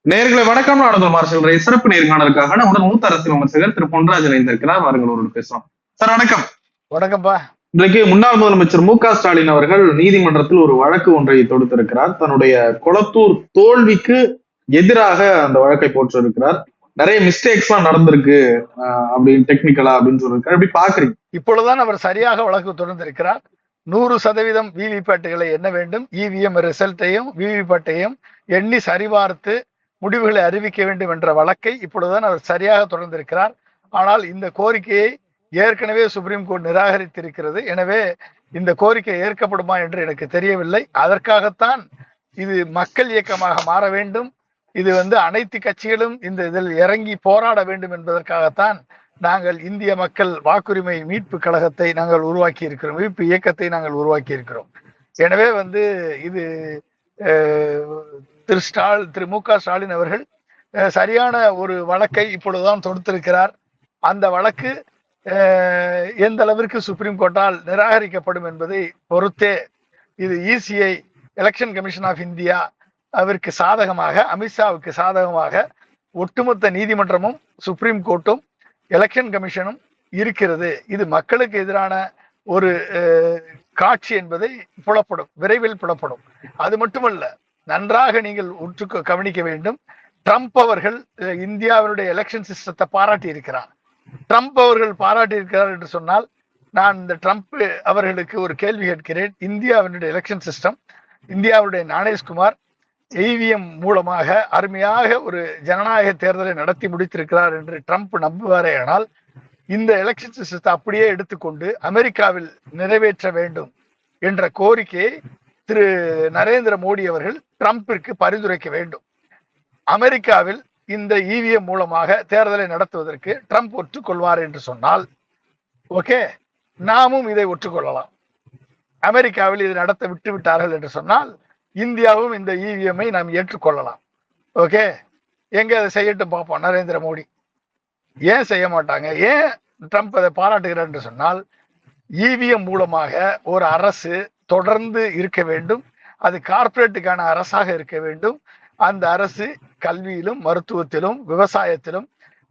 நேர்களை வணக்கம். நாடுகள் மார்ஷல் சிறப்பு நேர்காணலுக்காக நம்முடன் மூத்த அரசியல் விமர்சகர் திரு பொன்ராஜ் இணைந்திருக்கிறார். வாருங்களோடு பேசலாம். சார் வணக்கம். வணக்கம்ப்பா. இன்றைக்கு முன்னாள் முதலமைச்சர் மு.க.ஸ்டாலின் அவர்கள் நீதிமன்றத்தில் ஒரு வழக்கு ஒன்றை தொடுத்திருக்கிறார். தன்னுடைய கொளத்தூர் தோல்விக்கு எதிராக அந்த வழக்கை போட்டிருக்கிறார். நிறைய மிஸ்டேக்ஸ் எல்லாம் நடந்திருக்கு அப்படின்னு டெக்னிக்கலா அப்படின்னு சொல்லியிருக்காரு. எப்படி பாக்குறீங்க? இப்பொழுதுதான் அவர் சரியாக வழக்கு தொடர்ந்திருக்கிறார். 100% விவிபேட்டுகளை எண்ண வேண்டும். இவிஎம் ரிசல்ட்டையும் விவிபேட்டையும் எண்ணி சரிபார்த்து முடிவுகளை அறிவிக்க வேண்டும் என்ற வழக்கை இப்பொழுதுதான் அவர் சரியாக தொடர்ந்திருக்கிறார். ஆனால் இந்த கோரிக்கையை ஏற்கனவே சுப்ரீம் கோர்ட் நிராகரித்திருக்கிறது. எனவே இந்த கோரிக்கை ஏற்கப்படுமா என்று எனக்கு தெரியவில்லை. அதற்காகத்தான் இது மக்கள் இயக்கமாக மாற வேண்டும், இது அனைத்து கட்சிகளும் இந்த இதில் இறங்கி போராட வேண்டும் என்பதற்காகத்தான் நாங்கள் இந்திய மக்கள் வாக்குரிமை மீட்பு கழகத்தை நாங்கள் உருவாக்கி இருக்கிறோம், மீட்பு இயக்கத்தை நாங்கள் உருவாக்கி இருக்கிறோம். எனவே இது திரு மு.க.ஸ்டாலின் அவர்கள் சரியான ஒரு வழக்கை இப்பொழுதுதான் தொடுத்திருக்கிறார். அந்த வழக்கு எந்த அளவிற்கு சுப்ரீம் கோர்ட்டால் நிராகரிக்கப்படும் என்பதை பொறுத்தே இது ECI Election Commission of India அவருக்கு சாதகமாக, அமித்ஷாவுக்கு சாதகமாக ஒட்டுமொத்த நீதிமன்றமும் சுப்ரீம் கோர்ட்டும் எலெக்ஷன் கமிஷனும் இருக்கிறது. இது மக்களுக்கு எதிரான ஒரு காட்சி என்பதை புலப்படும், விரைவில் புலப்படும். அது மட்டுமல்ல, நன்றாக நீங்கள் உற்று கவனிக்க வேண்டும். ட்ரம்ப் அவர்கள் இந்தியாவினுடைய எலெக்ஷன் சிஸ்டத்தை பாராட்டி இருக்கிறார். ட்ரம்ப் அவர்கள் பாராட்டி இருக்கிறார் என்று சொன்னால், நான் இந்த ட்ரம்ப் அவர்களுக்கு ஒரு கேள்வி கேட்கிறேன். இந்தியாவினுடைய எலெக்ஷன் சிஸ்டம், இந்தியாவுடைய ஞானேஷ்குமார் இவிஎம் மூலமாக அருமையாக ஒரு ஜனநாயக தேர்தலை நடத்தி முடித்திருக்கிறார் என்று ட்ரம்ப் நம்புவாரே. ஆனால் இந்த எலெக்ஷன் சிஸ்டத்தை அப்படியே எடுத்துக்கொண்டு அமெரிக்காவில் நிறைவேற்ற வேண்டும் என்ற கோரிக்கையை திரு நரேந்திர மோடி அவர்கள் ட்ரம்பிற்கு பரிந்துரைக்க வேண்டும். அமெரிக்காவில் இந்த இவிஎம் மூலமாக தேர்தலை நடத்துவதற்கு ட்ரம்ப் ஒற்றுக்கொள்வார் என்று சொன்னால் ஓகே, நாமும் இதை ஒற்றுக்கொள்ளலாம். அமெரிக்காவில் இதை நடத்த விட்டு விட்டார்கள் என்று சொன்னால் இந்தியாவும் இந்த இவிஎம்ஐ நாம் ஏற்றுக்கொள்ளலாம். ஓகே, எங்க அதை செய்யட்டும் பார்ப்போம். நரேந்திர மோடி ஏன் செய்ய மாட்டாங்க? ஏன் ட்ரம்ப் அதை பாராட்டுகிறார் என்று சொன்னால், இவிஎம் மூலமாக ஒரு அரசு தொடர்ந்து இருக்க வேண்டும், அது கார்ப்பரேட்டுக்கான அரசாக இருக்க வேண்டும். அந்த அரசு கல்வியிலும், மருத்துவத்திலும், விவசாயத்திலும்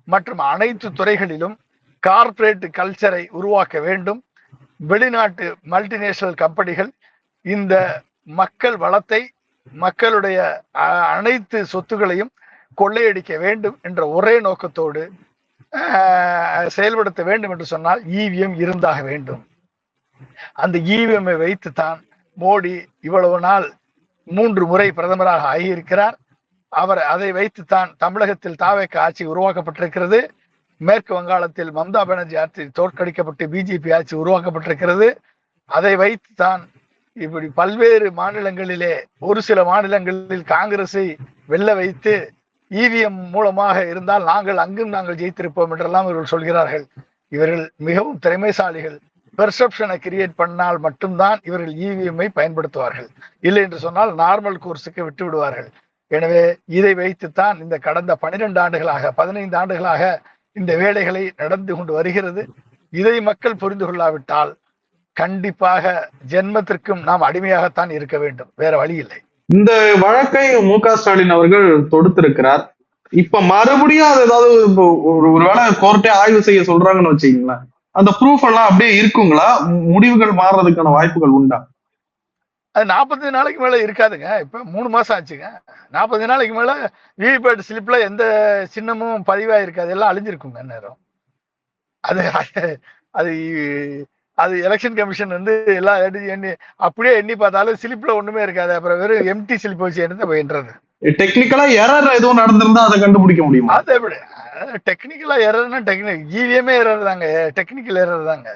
மற்றும் அனைத்து துறைகளிலும் கார்ப்பரேட் கல்ச்சரை உருவாக்க வேண்டும். வெளிநாட்டு மல்டிநேஷனல் கம்பெனிகள் இந்த மக்கள் வளத்தை, மக்களுடைய அனைத்து சொத்துக்களையும் கொள்ளையடிக்க வேண்டும் என்ற ஒரே நோக்கத்தோடு செயல்படுத்த வேண்டும் என்று சொன்னால் இவிஎம் இருந்தாக வேண்டும். அந்த இவிஎம்ஐ வைத்துத்தான் மோடி இவ்வளவு நாள் 3 முறை பிரதமராக ஆகியிருக்கிறார். அவர் அதை வைத்துத்தான் தமிழகத்தில் தாவேக ஆட்சி உருவாக்கப்பட்டிருக்கிறது. மேற்கு வங்காளத்தில் மம்தா பானர்ஜி ஆட்சி தோற்கடிக்கப்பட்டு பிஜேபி ஆட்சி உருவாக்கப்பட்டிருக்கிறது. அதை வைத்துத்தான் இப்படி பல்வேறு மாநிலங்களிலே, ஒரு சில மாநிலங்களில் காங்கிரஸை வெல்ல வைத்து இவிஎம் மூலமாக இருந்தால் நாங்கள் ஜெயித்திருப்போம் என்றெல்லாம் இவர்கள் சொல்கிறார்கள். இவர்கள் மிகவும் திறமைசாலிகள். பெர்செப்ஷனை கிரியேட் பண்ணால் மட்டும்தான் இவர்கள் இவிஎம்ஐ பயன்படுத்துவார்கள். இல்லை என்று சொன்னால் நார்மல் கோர்ஸுக்கு விட்டு விடுவார்கள். எனவே இதை வைத்துத்தான் இந்த கடந்த 12 ஆண்டுகளாக 15 ஆண்டுகளாக இந்த வேலைகளை நடந்து கொண்டு வருகிறது. இதை மக்கள் புரிந்து கொள்ளாவிட்டால் கண்டிப்பாக ஜென்மத்திற்கும் நாம் அடிமையாகத்தான் இருக்க வேண்டும், வேற வழி இல்லை. இந்த வழக்கை மு.க.ஸ்டாலின் அவர்கள் தொடுத்திருக்கிறார். இப்ப மறுபடியும் அது ஏதாவது ஒருவேளை கோர்ட்டே ஆய்வு செய்ய சொல்றாங்கன்னு வச்சுக்கீங்களேன், அந்த ப்ரூஃப் எல்லாம் அப்படியே இருக்குங்களா? முடிவுகள் மாறுறதுக்கான வாய்ப்புகள் உண்டா? அது 40 நாளைக்கு மேல இருக்காதுங்க. இப்ப 3 மாசம் ஆச்சுங்க. 40 நாளைக்கு மேல விவிபேட் ஸ்லிப்ல எந்த சின்னமும் பதிவா இருக்காது, எல்லாம் அழிஞ்சிருக்குங்க நேரம். அது அது அது எலெக்ஷன் கமிஷன் எல்லாம் எண்ணி அப்படியே எண்ணி பார்த்தாலும் ஸ்லிப்ல ஒண்ணுமே இருக்காது. அப்புறம் வெறும் எம்டி ஸ்லிப் வச்சு எடுத்து போயின்றது. டெக்னிக்கலா எரர் எதுவும் நடந்திருந்தா அதை கண்டுபிடிக்க முடியுமா? அது எப்படி டெக்னிக்கலா எரர்னா இவிஎம்ஏ எரர் தாங்க, டெக்னிக்கல் எரர் தாங்க.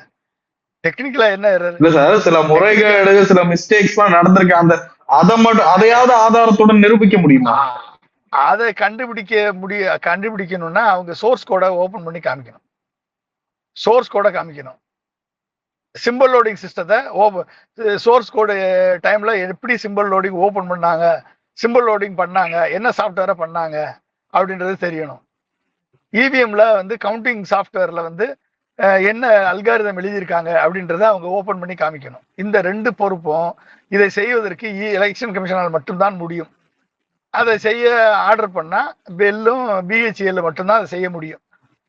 டெக்னிக்கலா என்ன எரர்? இல்ல சார், சில முறைகேடு, சில மிஸ்டேக்ஸ் எல்லாம் நடந்திருக்கு. அதை மட்டும் அதையாவது ஆதாரத்துடன் நிரூபிக்க முடியுமா? அதை கண்டுபிடிக்கணும்னா அவங்க சோர்ஸ் கோட ஓபன் பண்ணி காமிக்கணும். சோர்ஸ் கோட காமிக்கணும். சிம்பிள் லோடிங் சிஸ்டத்தை சோர்ஸ் கோடு டைம்ல எப்படி சிம்பிள் லோடிங் ஓபன் பண்ணாங்க, சிம்பிள் லோடிங் பண்ணாங்க, என்ன சாஃப்ட்வேரை பண்ணாங்க அப்படின்றது தெரியணும். இவிஎம்ல கவுண்டிங் சாஃப்ட்வேர்ல என்ன அல்காரிதம் எழுதியிருக்காங்க அப்படின்றத அவங்க ஓபன் பண்ணி காமிக்கணும். இந்த 2 பொறுப்பும் இதை செய்வதற்கு எலெக்ஷன் கமிஷனால் மட்டும்தான் முடியும். அதை செய்ய ஆர்டர் பண்ணா பெல்லும் பிஹெச்எல் மட்டும்தான் அதை செய்ய முடியும்.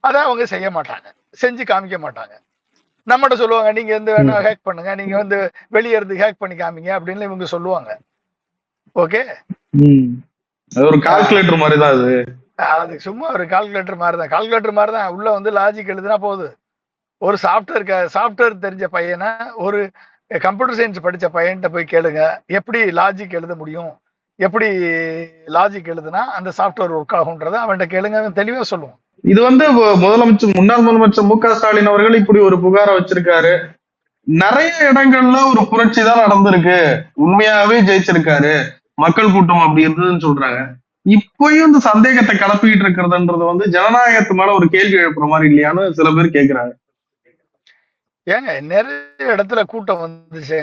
அதை அவங்க செய்ய மாட்டாங்க, செஞ்சு காமிக்க மாட்டாங்க. நம்மகிட்ட சொல்லுவாங்க, நீங்க வந்து வேணா ஹேக் பண்ணுங்க, நீங்க வந்து வெளியே இருந்து ஹேக் பண்ணி காமிங்க அப்படின்னு இவங்க சொல்லுவாங்க. ஓகே, ஒரு கால்குலேட்டர் மாதிரி தான் அது. அது சும்மா ஒரு கால்குலேட்டர் மாதிரி தான். கால்குலேட்டர் மாதிரி தான். உள்ள வந்து லாஜிக் எழுதுனா போகுது. ஒரு சாஃப்ட்வேர் தெரிஞ்ச பையனை, ஒரு கம்ப்யூட்டர் சயின்ஸ் படிச்ச பையன்கிட்ட போய் கேளுங்க, எப்படி லாஜிக் எழுத முடியும், எப்படி லாஜிக் எழுதுனா அந்த சாஃப்ட்வேர் ஒர்க் ஆகும்ன்றத அவன்கிட்ட கேளுங்க, அவன் தெளிவா சொல்லுவான். இது வந்து முன்னாள் முதலமைச்சர் மு க ஸ்டாலின் அவர்கள் இப்படி ஒரு புகாரை வச்சிருக்காரு. நிறைய இடங்கள்ல ஒரு புரட்சி தான் நடந்திருக்கு, உண்மையாவே ஜெயிச்சிருக்காரு, மக்கள் கூட்டம் அப்படி இருந்ததுன்னு சொல்றாங்க. இப்பயும் இந்த சந்தேகத்தை கிளப்பிட்டு இருக்கிறதுன்றது வந்து ஜனநாயகத்து மேல ஒரு கேள்வி எழுப்புற மாதிரி இல்லையான்னு சில பேர் கேட்கிறாங்க. ஏங்க நிறைய இடத்துல கூட்டம் வந்துச்சு.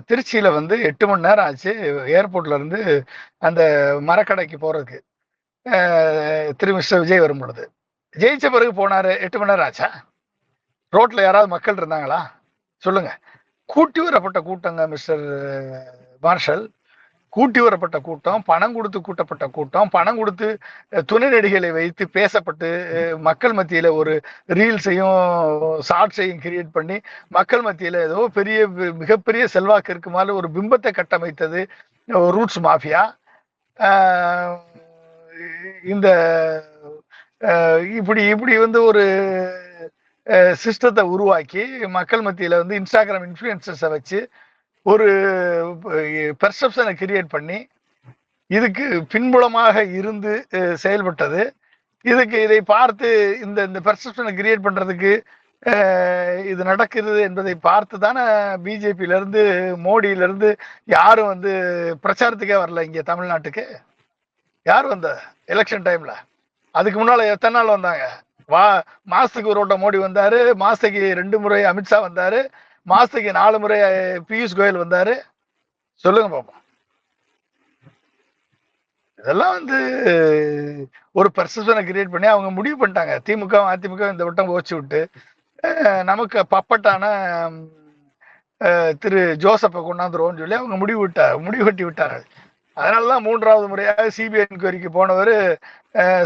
திருச்சியில வந்து 8 மணி நேரம் ஆச்சு ஏர்போர்ட்ல இருந்து அந்த மரக்கடைக்கு போறதுக்கு. திரு மிஸ்டர் விஜய் வரும் பொழுது ஜெயிச்ச பிறகு போனாரு. 8 மணி நேரம் ஆச்சா? ரோட்ல யாராவது மக்கள் இருந்தாங்களா சொல்லுங்க? கூட்டி வரப்பட்ட கூட்டங்க மிஸ்டர் மார்ஷல். கூட்டி வரப்பட்ட கூட்டம், பணம் கொடுத்து கூட்டப்பட்ட கூட்டம், பணம் கொடுத்து துணை நடிகளை வைத்து பேசப்பட்டு மக்கள் மத்தியில ஒரு ரீல்ஸையும் ஷார்ட்ஸையும் கிரியேட் பண்ணி மக்கள் மத்தியில ஏதோ பெரிய மிகப்பெரிய செல்வாக்கு இருக்குமாறு ஒரு பிம்பத்தை கட்டமைத்தது ரூட்ஸ் மாஃபியா. இந்த இப்படி இப்படி வந்து ஒரு சிஸ்டத்தை உருவாக்கி மக்கள் மத்தியில வந்து இன்ஸ்டாகிராம் இன்ஃப்ளூயன்சர்ஸை வச்சு ஒரு பெர்செப்ஷனை கிரியேட் பண்ணி இதுக்கு பின்புலமாக இருந்து செயல்பட்டது. இதை பார்த்து இந்த பெர்செப்ஷனை கிரியேட் பண்றதுக்கு இது நடக்கிறது என்பதை பார்த்து தானே பிஜேபியில இருந்து மோடியில இருந்து யாரும் வந்து பிரச்சாரத்துக்கே வரல இங்க தமிழ்நாட்டுக்கு. யார் வந்த எலெக்ஷன் டைம்ல? அதுக்கு முன்னால எத்தனை நாள் வந்தாங்க? மாசத்துக்கு ஒரு வட்டம் மோடி வந்தாரு, மாசத்துக்கு 2 முறை அமித்ஷா வந்தாரு, மாசத்துக்கு 4 முறை பியூஷ் கோயல் வந்தாரு. சொல்லுங்க பாப்போம். இதெல்லாம் வந்து ஒரு பெர்செப்ஷனை கிரியேட் பண்ணி அவங்க முடிவு பண்ணிட்டாங்க. திமுக அதிமுக இந்த வட்டம் ஓச்சு விட்டு நமக்கு பப்பட்டான திரு ஜோசப்பை கொண்டாந்துருவோம்னு சொல்லி அவங்க முடிவெட்டி விட்டார்கள். அதனாலதான் 3வது முறையாக சிபிஐ என்கொயரிக்கு போனவர்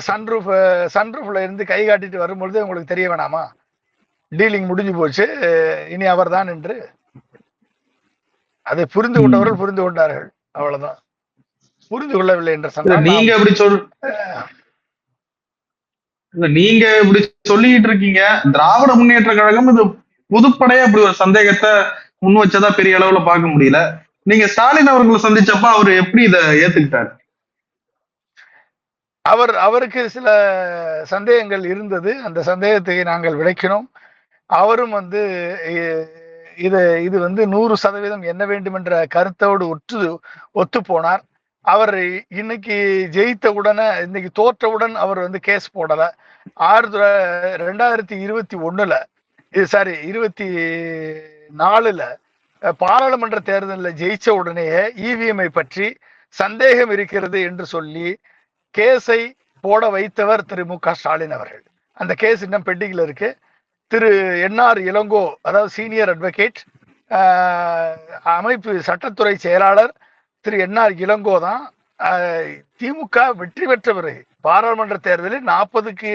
சன்ரூஃப்ல இருந்து கை காட்டிட்டு வரும்பொழுது உங்களுக்கு தெரிய வேணாமா டீலிங் முடிஞ்சு போச்சு, இனி அவர் தான் என்று? அதை புரிந்து கொண்டவர்கள் புரிந்து கொண்டார்கள், அவ்வளவுதான். புரிந்து கொள்ளவில்லை என்ற சொன்னால் நீங்க இப்படி சொல்லிட்டு இருக்கீங்க. திராவிட முன்னேற்ற கழகம் இது பொதுப்படையா அப்படி ஒரு சந்தேகத்தை முன் வச்சதா பெரிய அளவுல பார்க்க முடியல. நீங்க ஸ்டாலின் அவர்களை சந்திச்சப்ப அவரு எப்படி இதை ஏத்துக்கிட்டாரு? அவருக்கு சில சந்தேகங்கள் இருந்தது. அந்த சந்தேகத்தை நாங்கள் விளக்கினோம். அவரும் வந்து இது வந்து 100% என்ன வேண்டும் என்ற கருத்தோடு ஒத்து போனார். அவர் இன்னைக்கு ஜெயித்தவுடனே, இன்னைக்கு தோற்றவுடன் அவர் வந்து கேஸ் போடல. 2021 24 பாராளுமன்ற தேர்தலில் ஜெயிச்ச உடனேயே இவிஎம்ஐ பற்றி சந்தேகம் இருக்கிறது என்று சொல்லி கேஸை போட வைத்தவர் திரு மு க ஸ்டாலின் அவர்கள். அந்த கேஸ் இன்னும் பெண்டிங்ல இருக்கு. திரு என்ஆர் இளங்கோ, அதாவது சீனியர் அட்வொகேட், அமைப்பு சட்டத்துறை செயலாளர் திரு என்ஆர் இளங்கோ தான் திமுக வெற்றி பெற்ற பிறகு, பாராளுமன்ற தேர்தலில் 40க்கு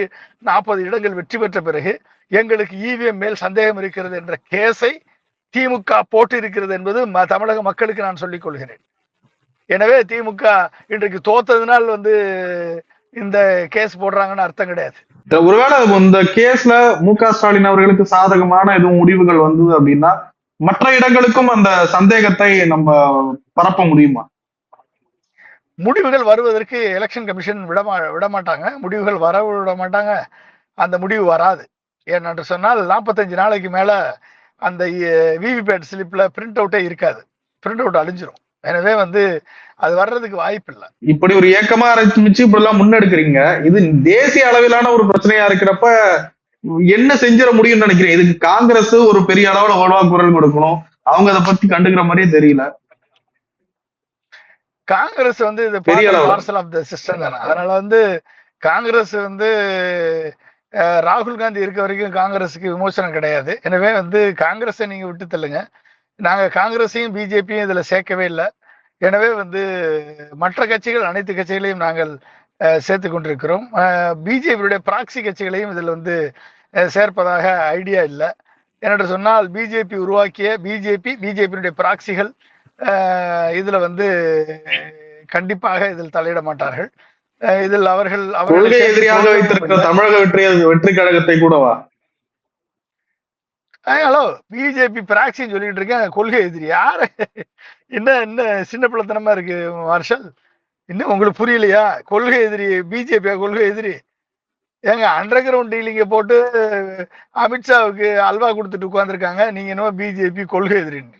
40 இடங்கள் வெற்றி பெற்ற பிறகு எங்களுக்கு இவிஎம் மேல் சந்தேகம் இருக்கிறது என்ற கேஸை திமுக போட்டு இருக்கிறது என்பது தமிழக மக்களுக்கு நான் சொல்லிக் கொள்கிறேன். எனவே திமுக இன்றைக்கு தோத்ததுனால் வந்து இந்த கேஸ் போடுறாங்கன்னு அர்த்தம் கிடையாது. ஒருவேளை இந்த கேஸ்ல மு க ஸ்டாலின் அவர்களுக்கு சாதகமான எதுவும் முடிவுகள் வந்தது அப்படின்னா மற்ற இடங்களுக்கும் அந்த சந்தேகத்தை நம்ம பரப்ப முடியுமா? முடிவுகள் வருவதற்கு எலெக்ஷன் கமிஷன் விட மாட்டாங்க, முடிவுகள் வர விட மாட்டாங்க. அந்த முடிவு வராது. ஏனென்று சொன்னால் 45 நாளைக்கு மேல அந்த விவிபேட் ஸ்லிப்ல பிரிண்ட் அவுட்டே இருக்காது, பிரிண்ட் அவுட் அழிஞ்சிரும். எனவே வந்து அது வர்றதுக்கு வாய்ப்பு இல்லை. இப்படி ஒரு இயக்கமா ஆரம்பிச்சு இப்படி எல்லாம் முன்னெடுக்கிறீங்க. இது தேசிய அளவிலான ஒரு பிரச்சனையா இருக்கிறப்ப என்ன செஞ்சிட முடியும்னு நினைக்கிறேன். இதுக்கு காங்கிரஸ் ஒரு பெரிய அளவுல வலுவா குரல் கொடுக்கணும். அவங்க அதை பத்தி கண்டுக்கிற மாதிரியே தெரியல. காங்கிரஸ் வந்து இது பார்சல் ஆஃப் தி சிஸ்டம் தானே. அதனால வந்து காங்கிரஸ் வந்து ராகுல் காந்தி இருக்க வரைக்கும் காங்கிரஸுக்கு விமோசனம் கிடையாது. எனவே வந்து காங்கிரஸை நீங்க விட்டு தள்ளுங்க. நாங்க காங்கிரஸையும் பிஜேபியும் இதுல சேர்க்கவே இல்லை. எனவே வந்து மற்ற கட்சிகள் அனைத்து கட்சிகளையும் நாங்கள் சேர்த்து கொண்டிருக்கிறோம். பிஜேபியுடைய ப்ராக்சி கட்சிகளையும் இதில் வந்து சேர்ப்பதாக ஐடியா இல்லை. என்னென்று சொன்னால் பிஜேபி உருவாக்கிய பிஜேபியினுடைய ப்ராக்சிகள் இதுல வந்து கண்டிப்பாக இதில் தலையிட மாட்டார்கள். இதில் அவர்கள் கொள்கை எதிரியாக வைத்திருக்கிற தமிழக வெற்றி கழகத்தை கூடவா? ஹலோ, பிஜேபி பிராக்சின்னு சொல்லிட்டு இருக்கேன், கொள்கை எதிரி யாரு? என்ன சின்ன பிள்ளைத்தனமா இருக்கு மார்ஷல், இன்னும் உங்களுக்கு புரியலையா? கொள்கை எதிரி பிஜேபியா? கொள்கை எதிரி ஏங்க? அண்டர் கிரவுண்ட் டீலிங்க போட்டு அமித்ஷாவுக்கு அல்வா கொடுத்துட்டு உட்கார்ந்துருக்காங்க. நீங்க என்ன பிஜேபி கொள்கை எதிரின்னு?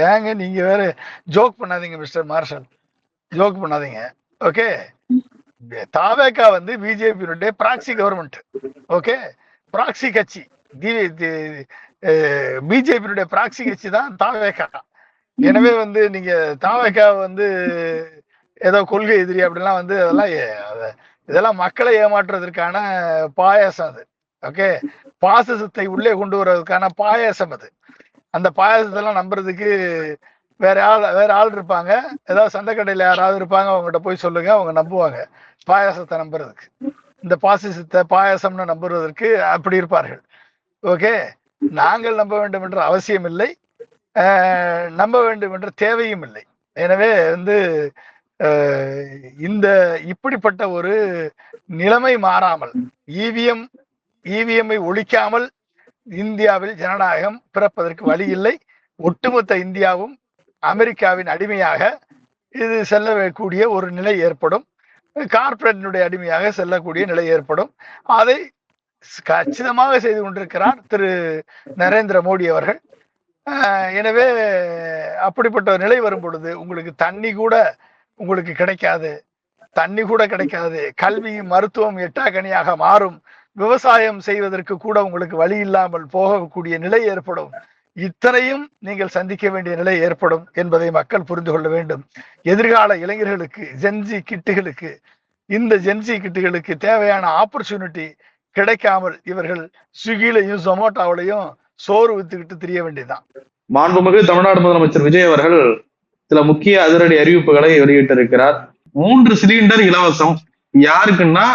ஏங்க நீங்க வேற ஜோக் பண்ணாதீங்க மிஸ்டர் மார்ஷல், ஜோக் பண்ணாதீங்க. ஓகே, தாவேகா வந்து பிஜேபியினுடைய ப்ராக்சி கவர்மெண்ட். ஓகே, ப்ராக்சி கட்சி பிஜேபியினுடைய ப்ராக்சி கட்சி தான் தாவேகா. எனவே வந்து நீங்க தாவேகா வந்து ஏதோ கொள்கை எதிரி அப்படிலாம் வந்து இதெல்லாம் மக்களை ஏமாற்றுவதற்கான பாயாசம் அது. ஓகே, பாசிசத்தை உள்ளே கொண்டு வருவதற்கான பாயாசம் அது. அந்த பாயாசத்தெல்லாம் நம்புறதுக்கு வேற ஆள் இருப்பாங்க, ஏதாவது சந்தைக்கடையில யாராவது இருப்பாங்க, அவங்ககிட்ட போய் சொல்லுங்க, அவங்க நம்புவாங்க. பாயாசத்தை நம்புறதுக்கு, இந்த பாசிசத்தை பாயாசம்னு நம்புவதற்கு அப்படி இருப்பார்கள். ஓகே, நாங்கள் நம்ப வேண்டும் என்ற அவசியம் இல்லை, நம்ப வேண்டும் என்ற தேவையும் இல்லை. எனவே வந்து இப்படிப்பட்ட ஒரு நிலைமை மாறாமல், இவிஎம்ஐ ஒழிக்காமல் இந்தியாவில் ஜனநாயகம் பிறப்பதற்கு வழி இல்லை. ஒட்டுமொத்த இந்தியாவும் அமெரிக்காவின் அடிமையாக இது செல்லக்கூடிய ஒரு நிலை ஏற்படும், கார்ப்பரேட்டினுடைய அடிமையாக செல்லக்கூடிய நிலை ஏற்படும். அதை கச்சிதமாக செய்து கொண்டிருக்கிறார் திரு நரேந்திர மோடி அவர்கள். எனவே அப்படிப்பட்ட நிலை வரும் பொழுது உங்களுக்கு தண்ணி கூட உங்களுக்கு கிடைக்காது, கல்வி மருத்துவம் எட்டாக்கனியாக மாறும், விவசாயம் செய்வதற்கு கூட உங்களுக்கு வழி இல்லாமல் போகக்கூடிய நிலை ஏற்படும். இத்தனையும் நீங்கள் சந்திக்க வேண்டிய நிலை ஏற்படும் என்பதை மக்கள் புரிந்து கொள்ள வேண்டும். எதிர்கால இளைஞர்களுக்கு, ஜென்சி கிட்டுகளுக்கு, இந்த ஜென்சி கிட்டுகளுக்கு தேவையான ஆப்பர்ச்சுனிட்டி கிடைக்காமல் இவர்கள் ஸ்விக்கிலையும் ஜொமேட்டோவிலையும் சோறு வித்துக்கிட்டு தெரிய வேண்டியதுதான். மாண்புமிகு தமிழ்நாடு முதலமைச்சர் விஜய் அவர்கள் சில முக்கிய அதிரடி அறிவிப்புகளை வெளியிட்டிருக்கிறார். 3 சிலிண்டர் இலவசம். யாருக்குன்னா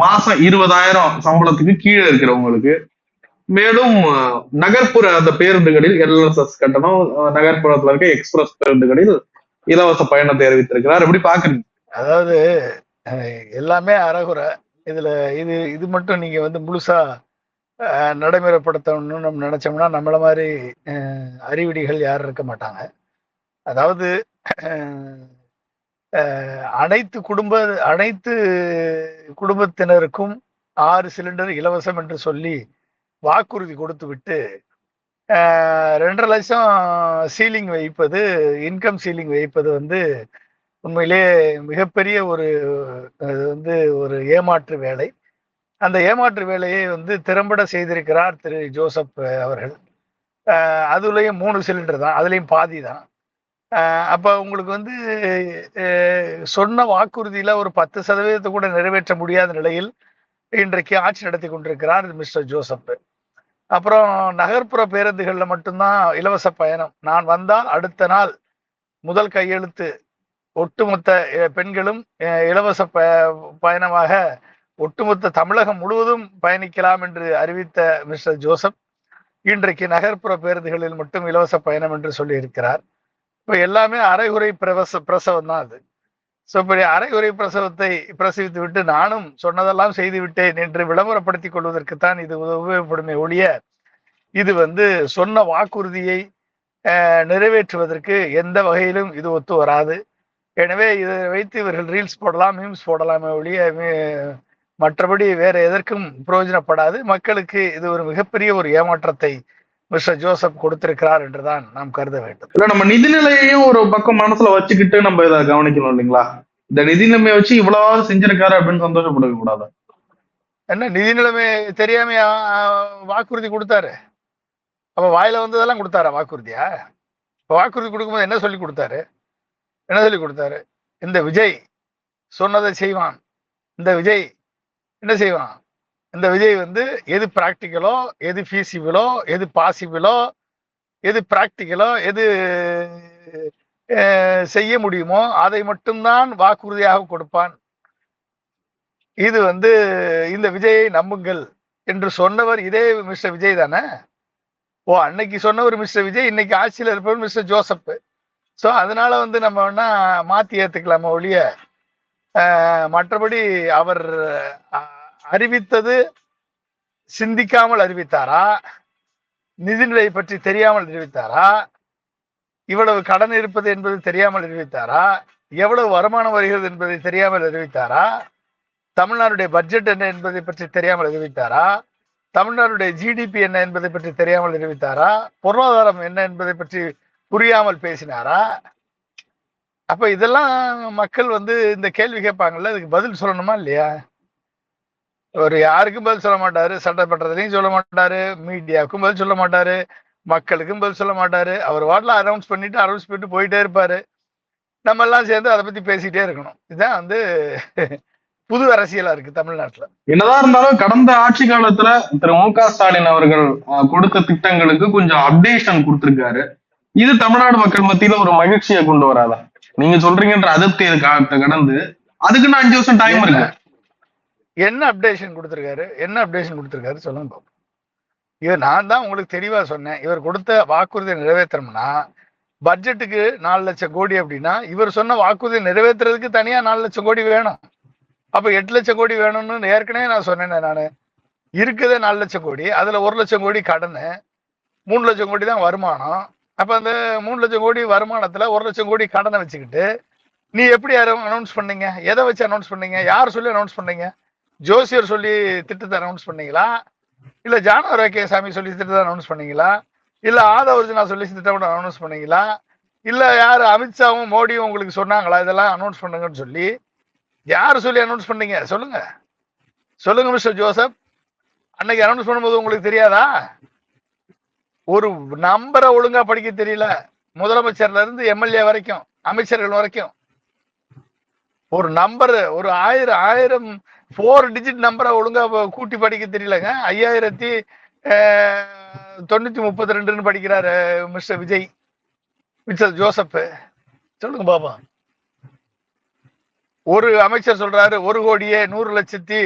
மாசம் 20,000 சம்பளத்துக்கு கீழே இருக்கிறவங்களுக்கு. மேலும் நகர்ப்புற அந்த பேருந்துகளில் எல்எஸ்எஸ் கட்டணம், நகர்ப்புறத்துல இருக்க எக்ஸ்பிரஸ் பேருந்துகளில் இலவச பயணத்தை அறிவித்திருக்கிறார். எப்படி பாக்குறீங்க? அதாவது எல்லாமே அறகுறை. இதுல இது மட்டும் நீங்க வந்து முழுசா நடைமுறைப்படுத்தணும்னு நம்ம நினைச்சோம்னா நம்மள மாதிரி அறிவிடிகள் யாரும் இருக்க மாட்டாங்க. அதாவது அனைத்து குடும்பத்தினருக்கும் 6 சிலிண்டர் இலவசம் என்று சொல்லி வாக்குறுதி கொடுத்து விட்டு 2.5 லட்சம் சீலிங் வைப்பது, இன்கம் சீலிங் வைப்பது வந்து உண்மையிலே மிகப்பெரிய ஒரு ஏமாற்று வேலை. அந்த ஏமாற்று வேலையை வந்து திறம்பட செய்திருக்கிறார் திரு ஜோசப் அவர்கள். அதுலயும் 3 சிலிண்டர் தான், அதுலயும் பாதி தான். அப்ப உங்களுக்கு வந்து சொன்ன வாக்குறுதியில ஒரு 10% கூட நிறைவேற்ற முடியாத நிலையில் இன்றைக்கு ஆட்சி நடத்தி கொண்டிருக்கிறார் மிஸ்டர் ஜோசப். அப்புறம் நகர்ப்புற பேருந்துகள்ல மட்டும்தான் இலவச பயணம். நான் வந்தால் அடுத்த நாள் முதல் கையெழுத்து, ஒட்டுமொத்த பெண்களும் இலவச பயணமாக ஒட்டுமொத்த தமிழகம் முழுவதும் பயணிக்கலாம் என்று அறிவித்த மிஸ்டர் ஜோசப் இன்றைக்கு நகர்ப்புற பேருந்துகளில் மட்டும் இலவச பயணம் என்று சொல்லி இருக்கிறார். இப்ப எல்லாமே அரைகுறை பிரசவம் தான் அது. ஸோ இப்படி அரைகுறை பிரசவத்தை பிரசவித்து விட்டு நானும் சொன்னதெல்லாம் செய்து விட்டேன் என்று விளம்பரப்படுத்திக் கொள்வதற்குத்தான் இது உபயோகப்படுமே ஒழிய இது வந்து சொன்ன வாக்குறுதியை நிறைவேற்றுவதற்கு எந்த வகையிலும் இது ஒத்து வராது. எனவே இதை வைத்து இவர்கள் ரீல்ஸ் போடலாம், மீம்ஸ் போடலாமே ஒழிய மற்றபடி வேற எதற்கும் பிரயோஜனப்படாது. மக்களுக்கு இது ஒரு மிகப்பெரிய ஒரு ஏமாற்றத்தை மிஸ்டர் ஜோசப் கொடுத்திருக்கிறார் என்றுதான் நாம் கருத வேண்டும். இல்ல, நம்ம நிதிநிலையையும் ஒரு பக்கம் மனசுல வச்சுக்கிட்டு நம்ம இதை கவனிக்கணும் இல்லைங்களா? இந்த நிதி நிலைமையை வச்சு இவ்வளவு செஞ்சிருக்காரு அப்படின்னு சந்தோஷப்படவே கூடாது. என்ன நிதி நிலைமை தெரியாம வாக்குறுதி கொடுத்தாரு? அப்ப வாயில வந்ததெல்லாம் கொடுத்தாரா வாக்குறுதியா? இப்ப வாக்குறுதி கொடுக்கும்போது என்ன சொல்லி கொடுத்தாரு? இந்த விஜய் சொன்னதை செய்வான், இந்த விஜய் என்ன செய்வான், இந்த விஜய் வந்து எது பிராக்டிக்கலோ, எது ஃபீசிபிளோ, எது பாசிபிளோ, எது பிராக்டிக்கலோ, எது செய்ய முடியுமோ அதை மட்டும்தான் வாக்குறுதியாக கொடுப்பான். இது இந்த விஜயை நம்புங்கள் என்று சொன்னவர் இதே மிஸ்டர் விஜய் தானே. அன்னைக்கு சொன்னவர் மிஸ்டர் விஜய், இன்னைக்கு ஆட்சியில் இருப்பவர் மிஸ்டர் ஜோசப். சோ அதனால நம்ம வேணா மாத்தி ஏத்துக்கலாமா ஒழிய, மற்றபடி அவர் அறிவித்தது சிந்திக்காமல் அறிவித்தாரா, நிதிநிலை பற்றி தெரியாமல் அறிவித்தாரா, இவ்வளவு கடன் இருப்பது என்பது தெரியாமல் அறிவித்தாரா, எவ்வளவு வருமானம் வருகிறது என்பதை தெரியாமல் அறிவித்தாரா, தமிழ்நாடுடைய பட்ஜெட் என்ன என்பதை பற்றி தெரியாமல் அறிவித்தாரா, தமிழ்நாடுடைய ஜிடிபி என்ன என்பதை பற்றி தெரியாமல் அறிவித்தாரா, பொருளாதாரம் என்ன என்பதை பற்றி புரியாமல் பேசினாரா? அப்ப இதெல்லாம் மக்கள் இந்த கேள்வி கேட்பாங்கல்ல, இதுக்கு பதில் சொல்லணுமா இல்லையா? ஒரு யாருக்கும் பதில் சொல்ல மாட்டாரு, சட்டமன்றத்திலையும் சொல்ல மாட்டாரு, மீடியாவுக்கும் பதில் சொல்ல மாட்டாரு, மக்களுக்கும் பதில் சொல்ல மாட்டாரு. அவர் வாட்டில் அனௌன்ஸ் பண்ணிட்டு போயிட்டே இருப்பாரு. நம்ம எல்லாம் சேர்ந்து அதை பத்தி பேசிட்டே இருக்கணும். இதுதான் புது அரசியலா இருக்கு தமிழ்நாட்டுல. என்னதான் இருந்தாலும் கடந்த ஆட்சி காலத்துல திரு மு.க. ஸ்டாலின் அவர்கள் கொடுத்த திட்டங்களுக்கு கொஞ்சம் அப்டேஷன் கொடுத்திருக்காரு. இது தமிழ்நாடு மக்கள் மத்தியில ஒரு மகிழ்ச்சியை கொண்டு வராதா? நீங்க சொல்றீங்கன்ற அதிருப்தி கடந்து அதுக்குன்னு 5 வருஷம் டைம் இருக்கு. என்ன அப்டேஷன் கொடுத்திருக்காரு சொல்லுங்க. நான் தான் உங்களுக்கு தெளிவா சொன்னேன். இவர் கொடுத்த வாக்குறுதியை நிறைவேற்றணும்னா பட்ஜெட்டுக்கு 4 லட்சம் கோடி அப்படின்னா, இவர் சொன்ன வாக்குறுதியை நிறைவேற்றுறதுக்கு தனியா 4 லட்சம் கோடி வேணும். அப்ப 8 லட்சம் கோடி வேணும்னு ஏற்கனவே நான் சொன்னேன். நானு இருக்குதே 4 லட்சம் கோடி, அதுல 1 லட்சம் கோடி கடன், 3 லட்சம் கோடி தான் வருமானம். அப்ப அந்த 3 லட்சம் கோடி வருமானத்துல 1 லட்சம் கோடி கடனை வச்சுக்கிட்டு நீ எப்படி அனௌன்ஸ் பண்ணீங்க? எதை வச்சு அனௌன்ஸ் பண்ணீங்க? யார் சொல்லி அனௌன்ஸ் பண்ணீங்க? ஜோசியர் சொல்லி திட்டத்தை அனௌன்ஸ் பண்ணீங்களா? இல்ல ஜானவரகேசாமி சொல்லி திட்டத்தை அனௌன்ஸ் பண்ணீங்களா? இல்ல ஆதவர்ஜனா சொல்லி திட்டம் அனௌன்ஸ் பண்ணீங்களா? இல்ல யாரு அமித்ஷாவும் மோடியும் உங்களுக்கு சொன்னாங்களா இதெல்லாம் அனௌன்ஸ் பண்ணுங்கன்னு சொல்லி? யாரு சொல்லி அனௌன்ஸ் பண்ணீங்க? சொல்லுங்க மிஸ்டர் ஜோசப். அன்னைக்கு அனௌன்ஸ் பண்ணும்போது உங்களுக்கு தெரியாதா? ஒரு நம்பரை ஒழுங்கா படிக்க தெரியல, முதலமைச்சர்ல இருந்து எம்எல்ஏ வரைக்கும், அமைச்சர்கள் வரைக்கும். ஒரு நம்பர், ஒரு 1000 4 டிஜிட் நம்பரை ஒழுங்கா கூட்டி படிக்க தெரியலங்க. 5932 படிக்கிறாரு மிஸ்டர் விஜய், மிஸ்டர் ஜோசப். சொல்லுங்க பாப்பா. ஒரு அமைச்சர் சொல்றாரு 1 கோடியே 100 லட்சத்தி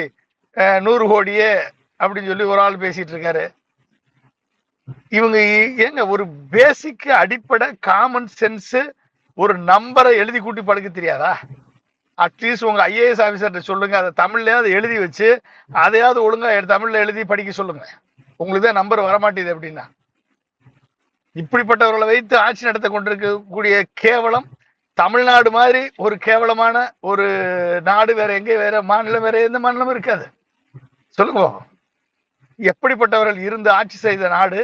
100 கோடியே அப்படின்னு சொல்லி ஒரு ஆள் பேசிட்டு இருக்காரு. இவங்க ஏங்க ஒரு பேசிக் அடிப்படை காமன் சென்ஸ் ஒரு நம்பரை எழுதி கூட்டி படிக்க தெரியாதா? அட்லீஸ்ட் உங்க ஐஏஎஸ் ஆபீசர் சொல்லுங்க, அதை தமிழ்லயாவது எழுதி வச்சு அதையாவது ஒழுங்கா தமிழ்ல எழுதி படிக்க சொல்லுங்க. உங்களுக்கு தான் நம்பர் வரமாட்டேது அப்படின்னா. இப்படிப்பட்டவர்களை வைத்து ஆட்சி நடத்த கொண்டிருக்கக்கூடிய கேவலம் தமிழ்நாடு மாதிரி ஒரு கேவலமான ஒரு நாடு வேற எங்க, வேற மாநிலம், வேற எந்த மாநிலமும் இருக்காது. சொல்லுங்க. எப்படிப்பட்டவர்கள் இருந்து ஆட்சி செய்த நாடு,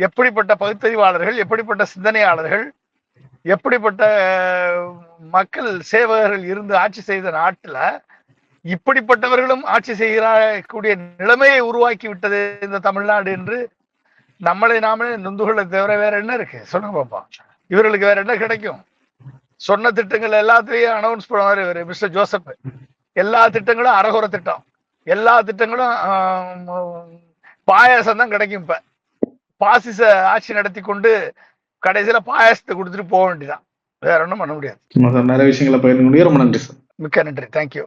எப்படிப்பட்ட பகுத்தறிவாளர்கள், எப்படிப்பட்ட சிந்தனையாளர்கள், எப்படிப்பட்ட மக்கள் சேவகர்கள் இருந்து ஆட்சி செய்த நாட்டுல இப்படிப்பட்டவர்களும் ஆட்சி செய்யக்கூடிய நிலைமையை உருவாக்கி விட்டது இந்த தமிழ்நாடு என்று நம்மளை நாமளே நொந்துகளை தவிர வேற என்ன இருக்கு? சொல்லுங்க பாப்பா. இவர்களுக்கு வேற என்ன கிடைக்கும்? சொன்ன திட்டங்கள் எல்லாத்தையும் அனௌன்ஸ் பண்ணுவாரு இவர் மிஸ்டர் ஜோசப். எல்லா திட்டங்களும் அரகுர திட்டம், எல்லா திட்டங்களும் பாயாசம் தான் கிடைக்கும். இப்ப பாசிச ஆட்சி நடத்தி கொண்டு கடைசியில பாயாசத்தை கொடுத்துட்டு போக வேண்டியதான், வேற ஒன்றும் பண்ண முடியாது. நிறைய விஷயங்களை பகிர்ந்து ரொம்ப நன்றி சார். மிக்க நன்றி. தேங்க்யூ.